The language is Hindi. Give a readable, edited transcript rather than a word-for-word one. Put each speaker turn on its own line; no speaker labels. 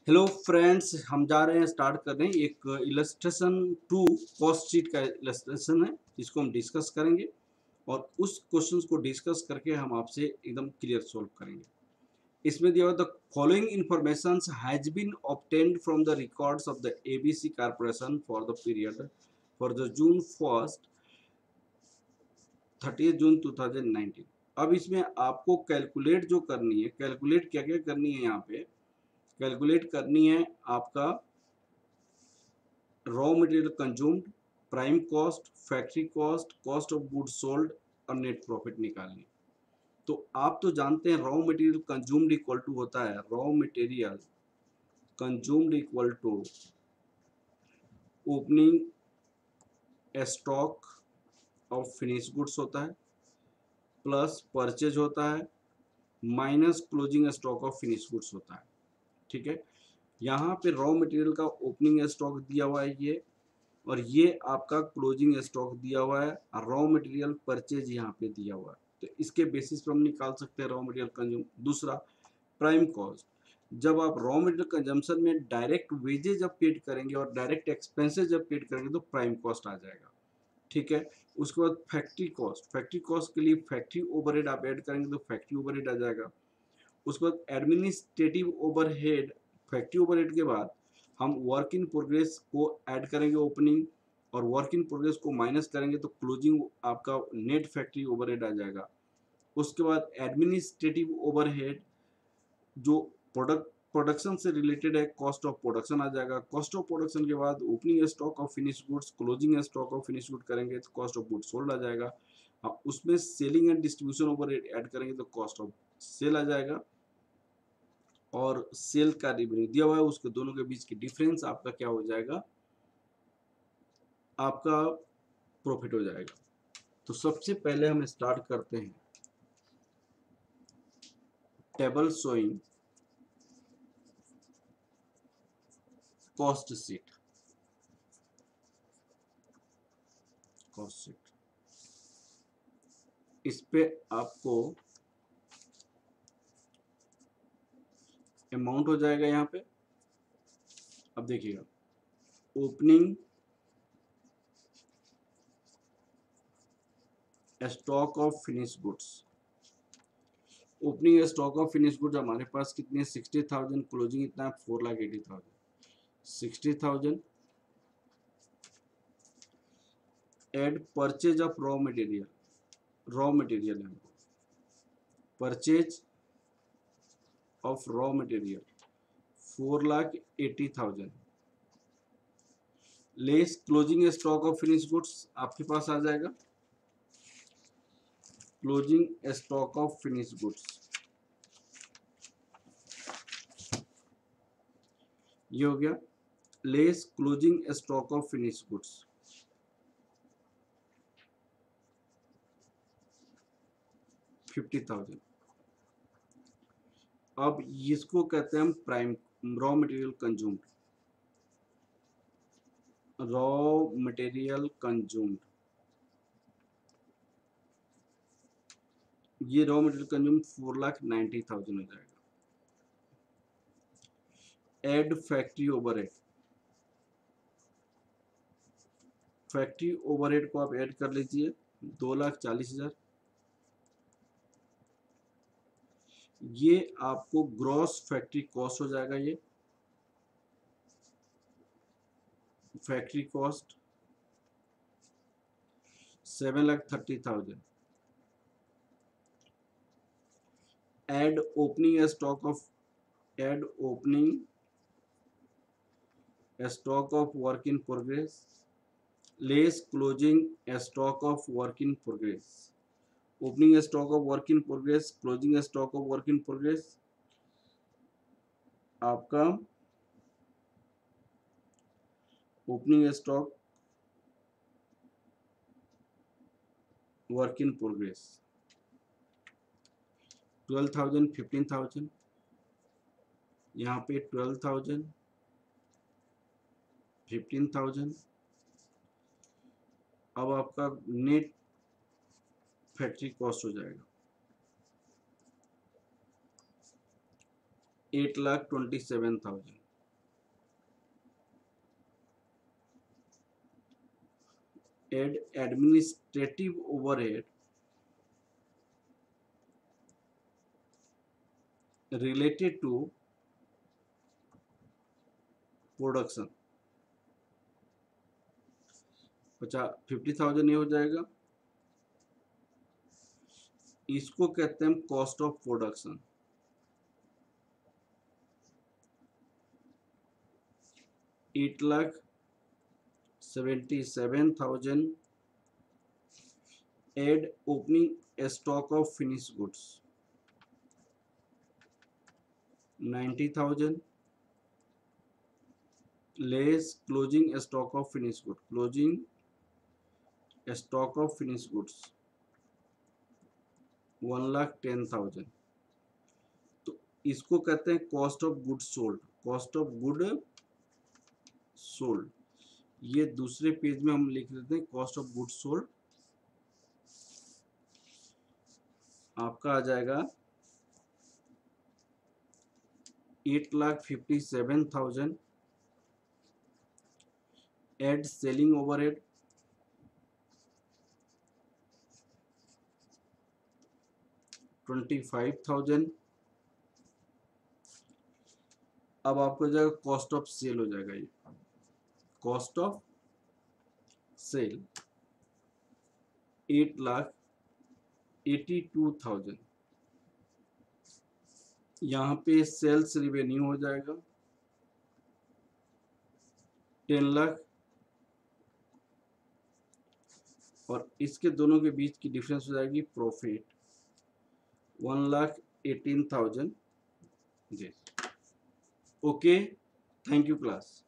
हेलो फ्रेंड्स, हम जा रहे हैं स्टार्ट कर रहे हैं एक इलस्ट्रेशन टू कॉस्ट शीट का इलस्ट्रेशन है जिसको हम डिस्कस करेंगे और उस क्वेश्चंस को डिस्कस करके हम आपसे एकदम क्लियर सॉल्व करेंगे। इसमें दिया हुआ the following information has been obtained from the records of the ABC corporation for the period for the June 1st 30 June 2019। अब इसमें आपको कैलकुलेट जो करनी है, कैलकुलेट क्या क्या करनी है, यहाँ पे कैलकुलेट करनी है आपका raw material consumed, prime cost, factory cost, cost of goods sold और नेट प्रॉफिट निकालनी। तो आप तो जानते हैं raw material consumed equal to होता है raw material consumed equal to opening stock of finish goods होता है प्लस परचेज होता है minus closing stock of finish goods होता है। ठीक है, यहाँ पे रॉ मटेरियल का ओपनिंग स्टॉक दिया हुआ है ये, और ये आपका क्लोजिंग स्टॉक दिया हुआ है, रॉ मटेरियल परचेज यहाँ पे दिया हुआ है। तो इसके बेसिस पर हम निकाल सकते हैं रॉ मटेरियल कंज्यूम। दूसरा, प्राइम कॉस्ट, जब आप रॉ मटेरियल कंजम्पशन में डायरेक्ट वेजेज जब पेड करेंगे और डायरेक्ट एक्सपेंसेस जब पेड करेंगे तो प्राइम कॉस्ट आ जाएगा। ठीक है, उसके बाद फैक्ट्री कॉस्ट, फैक्ट्री कॉस्ट के लिए फैक्ट्री ओवरहेड आप ऐड करेंगे तो फैक्ट्री ओवरहेड आ जाएगा। उसके बाद एडमिनिस्ट्रेटिव ओवरहेड, फैक्ट्री ओवरहेड के बाद हम वर्क इन प्रोग्रेस को ऐड करेंगे ओपनिंग, और वर्क इन प्रोग्रेस को माइनस करेंगे तो क्लोजिंग आपका नेट फैक्ट्री ओवरहेड आ जाएगा। उसके बाद एडमिनिस्ट्रेटिव ओवरहेड जो प्रोडक्शन से रिलेटेड है, कॉस्ट ऑफ प्रोडक्शन आ जाएगा। कॉस्ट ऑफ प्रोडक्शन के बाद opening stock of finish goods, closing stock of finish good करेंगे तो कॉस्ट ऑफ गुड्स सोल्ड आ जाएगा। उसमें selling and distribution overhead add करेंगे तो कॉस्ट ऑफ सेल आ जाएगा, और सेल का रेवेन्यू दिया हुआ है, उसके दोनों के बीच की डिफरेंस आपका क्या हो जाएगा, आपका प्रॉफिट हो जाएगा। तो सबसे पहले हम स्टार्ट करते हैं table showing cost sheet. Cost sheet, इस पे आपको अमाउंट हो जाएगा यहाँ पे। अब देखिएगा, opening stock of finish goods, opening stock of finish goods हमारे पास कितने, 60,000, क्लोजिंग इतना है 4,80,000। 60,000 add purchase of raw material, raw material है purchase of raw material 4,80,000 less closing stock of finish goods आपके पास आ जाएगा। Closing stock of finish goods ये हो गया, less closing stock of finish goods 50,000। अब इसको कहते हैं हम prime raw material consumed, raw material consumed, ये रॉ मटेरियल कंज्यूम 4,90,000 हो जाएगा। Add factory overhead, factory overhead को आप ऐड कर लीजिए 2,40,000। ये आपको ग्रॉस फैक्ट्री कॉस्ट हो जाएगा। ये factory cost 7,30,000। Add opening stock of, add opening stock of work in progress less closing stock of work in progress. Opening stock of work in progress, closing stock of work in progress आपका opening stock work in progress 12,000, 15,000, यहाँ पे 12,000, 15,000। अब आपका नेट फैक्ट्री कॉस्ट हो जाएगा 8,27,000। Add administrative overhead related to production 50,000 ये हो जाएगा। इसको कहते हैं cost of production. $8,77,000 add opening stock of finish goods 90,000 less closing stock of finish good, closing stock of finish goods 1,10,000। तो इसको कहते हैं cost of good sold, cost of good sold. ये दूसरे पेज में हम लिख देते हैं कॉस्ट ऑफ गुड सोल्ड। आपका आ जाएगा 8,57,000 एड सेलिंग ओवरहेड 25,000। अब आपको जाएगा कॉस्ट ऑफ सेल हो जाएगा, ये कॉस्ट ऑफ सेल 8,82,000। यहाँ पे सेल्स रिवेन्यू हो जाएगा 10 लाख, और इसके दोनों के बीच की डिफरेंस हो जाएगी प्रॉफिट 1,18,000। जी ओके, थैंक यू क्लास।